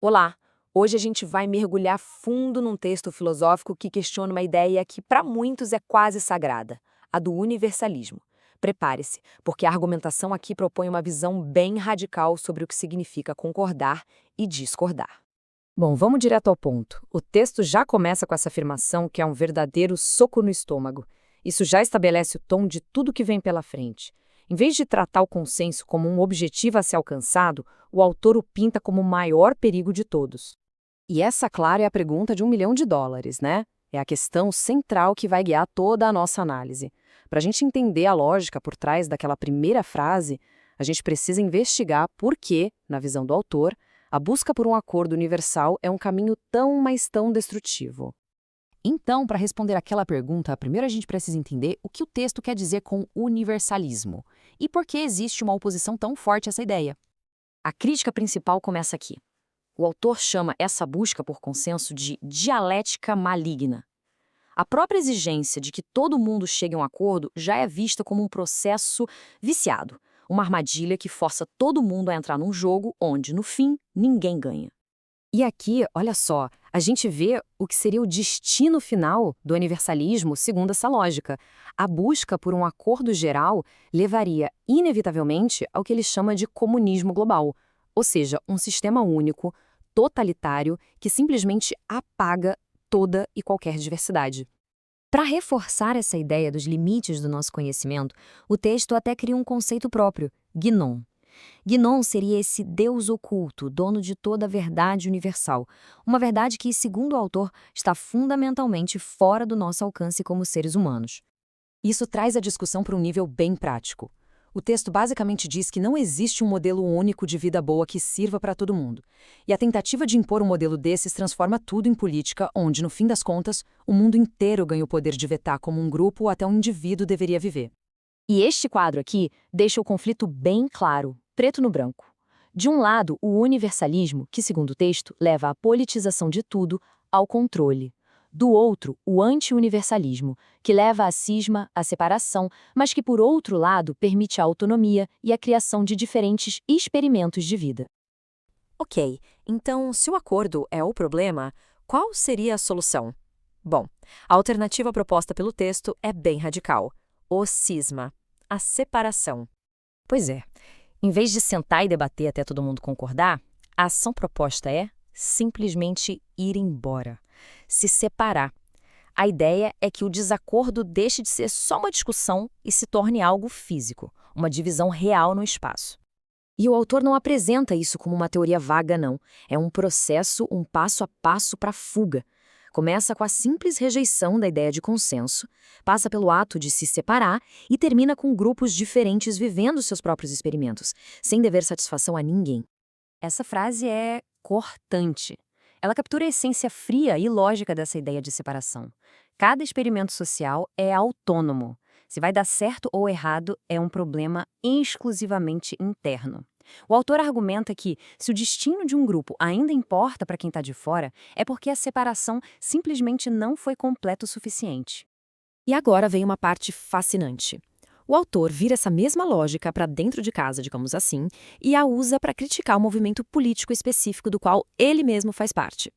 Olá! Hoje a gente vai mergulhar fundo num texto filosófico que questiona uma ideia que para muitos é quase sagrada, a do universalismo. Prepare-se, porque a argumentação aqui propõe uma visão bem radical sobre o que significa concordar e discordar. Bom, vamos direto ao ponto. O texto já começa com essa afirmação que é um verdadeiro soco no estômago. Isso já estabelece o tom de tudo que vem pela frente. Em vez de tratar o consenso como um objetivo a ser alcançado, o autor o pinta como o maior perigo de todos. E essa, claro, é a pergunta de US$ 1 milhão, né? É a questão central que vai guiar toda a nossa análise. Para a gente entender a lógica por trás daquela primeira frase, a gente precisa investigar por que, na visão do autor, a busca por um acordo universal é um caminho tão, mas tão destrutivo. Então, para responder aquela pergunta, primeiro a gente precisa entender o que o texto quer dizer com universalismo e por que existe uma oposição tão forte a essa ideia. A crítica principal começa aqui. O autor chama essa busca por consenso de dialética maligna. A própria exigência de que todo mundo chegue a um acordo já é vista como um processo viciado, uma armadilha que força todo mundo a entrar num jogo onde, no fim, ninguém ganha. E aqui, olha só, a gente vê o que seria o destino final do universalismo segundo essa lógica. A busca por um acordo geral levaria, inevitavelmente, ao que ele chama de comunismo global, ou seja, um sistema único, totalitário, que simplesmente apaga toda e qualquer diversidade. Para reforçar essa ideia dos limites do nosso conhecimento, o texto até cria um conceito próprio, gnon. Gnon seria esse Deus oculto, dono de toda a verdade universal. Uma verdade que, segundo o autor, está fundamentalmente fora do nosso alcance como seres humanos. Isso traz a discussão para um nível bem prático. O texto basicamente diz que não existe um modelo único de vida boa que sirva para todo mundo. E a tentativa de impor um modelo desses transforma tudo em política, onde, no fim das contas, o mundo inteiro ganha o poder de vetar como um grupo ou até um indivíduo deveria viver. E este quadro aqui deixa o conflito bem claro, preto no branco. De um lado, o universalismo, que, segundo o texto, leva à politização de tudo, ao controle. Do outro, o anti-universalismo, que leva à cisma, à separação, mas que, por outro lado, permite a autonomia e a criação de diferentes experimentos de vida. Ok, então, se o acordo é o problema, qual seria a solução? Bom, a alternativa proposta pelo texto é bem radical: o cisma, a separação. Pois é. Em vez de sentar e debater até todo mundo concordar, a ação proposta é simplesmente ir embora, se separar. A ideia é que o desacordo deixe de ser só uma discussão e se torne algo físico, uma divisão real no espaço. E o autor não apresenta isso como uma teoria vaga, não. É um processo, um passo a passo para a fuga. Começa com a simples rejeição da ideia de consenso, passa pelo ato de se separar e termina com grupos diferentes vivendo seus próprios experimentos, sem dever satisfação a ninguém. Essa frase é cortante. Ela captura a essência fria e lógica dessa ideia de separação. Cada experimento social é autônomo. Se vai dar certo ou errado é um problema exclusivamente interno. O autor argumenta que, se o destino de um grupo ainda importa para quem está de fora, é porque a separação simplesmente não foi completa o suficiente. E agora vem uma parte fascinante. O autor vira essa mesma lógica para dentro de casa, digamos assim, e a usa para criticar o movimento político específico do qual ele mesmo faz parte.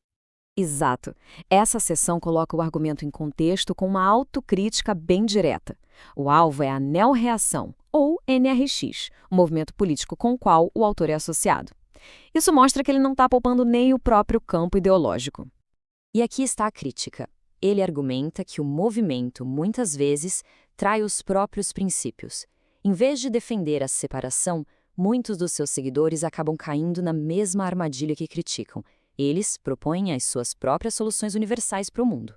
Exato. Essa seção coloca o argumento em contexto com uma autocrítica bem direta. O alvo é a neorreação, ou NRX, o movimento político com o qual o autor é associado. Isso mostra que ele não está poupando nem o próprio campo ideológico. E aqui está a crítica. Ele argumenta que o movimento, muitas vezes, trai os próprios princípios. Em vez de defender a separação, muitos dos seus seguidores acabam caindo na mesma armadilha que criticam. Eles propõem as suas próprias soluções universais para o mundo.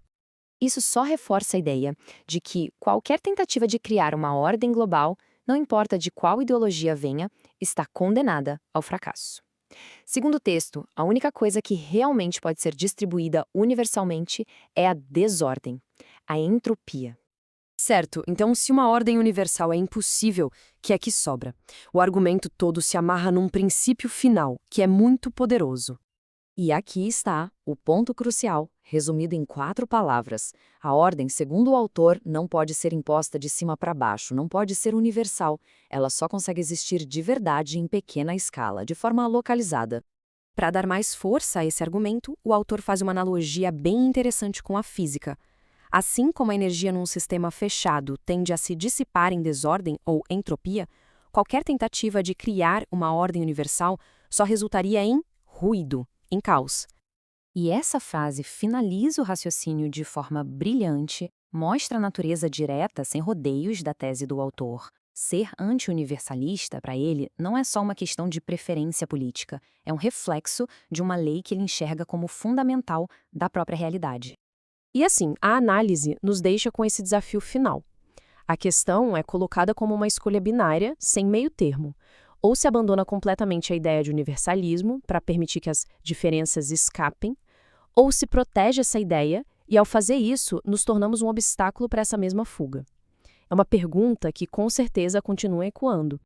Isso só reforça a ideia de que qualquer tentativa de criar uma ordem global, não importa de qual ideologia venha, está condenada ao fracasso. Segundo o texto, a única coisa que realmente pode ser distribuída universalmente é a desordem, a entropia. Certo, então se uma ordem universal é impossível, que é que sobra? O argumento todo se amarra num princípio final, que é muito poderoso. E aqui está o ponto crucial, resumido em 4 palavras. A ordem, segundo o autor, não pode ser imposta de cima para baixo, não pode ser universal. Ela só consegue existir de verdade em pequena escala, de forma localizada. Para dar mais força a esse argumento, o autor faz uma analogia bem interessante com a física. Assim como a energia num sistema fechado tende a se dissipar em desordem ou entropia, qualquer tentativa de criar uma ordem universal só resultaria em ruído, em caos. E essa frase finaliza o raciocínio de forma brilhante, mostra a natureza direta, sem rodeios, da tese do autor. Ser anti-universalista, para ele, não é só uma questão de preferência política, é um reflexo de uma lei que ele enxerga como fundamental da própria realidade. E assim, a análise nos deixa com esse desafio final. A questão é colocada como uma escolha binária, sem meio termo. Ou se abandona completamente a ideia de universalismo para permitir que as diferenças escapem, ou se protege essa ideia e, ao fazer isso, nos tornamos um obstáculo para essa mesma fuga. É uma pergunta que, com certeza, continua ecoando.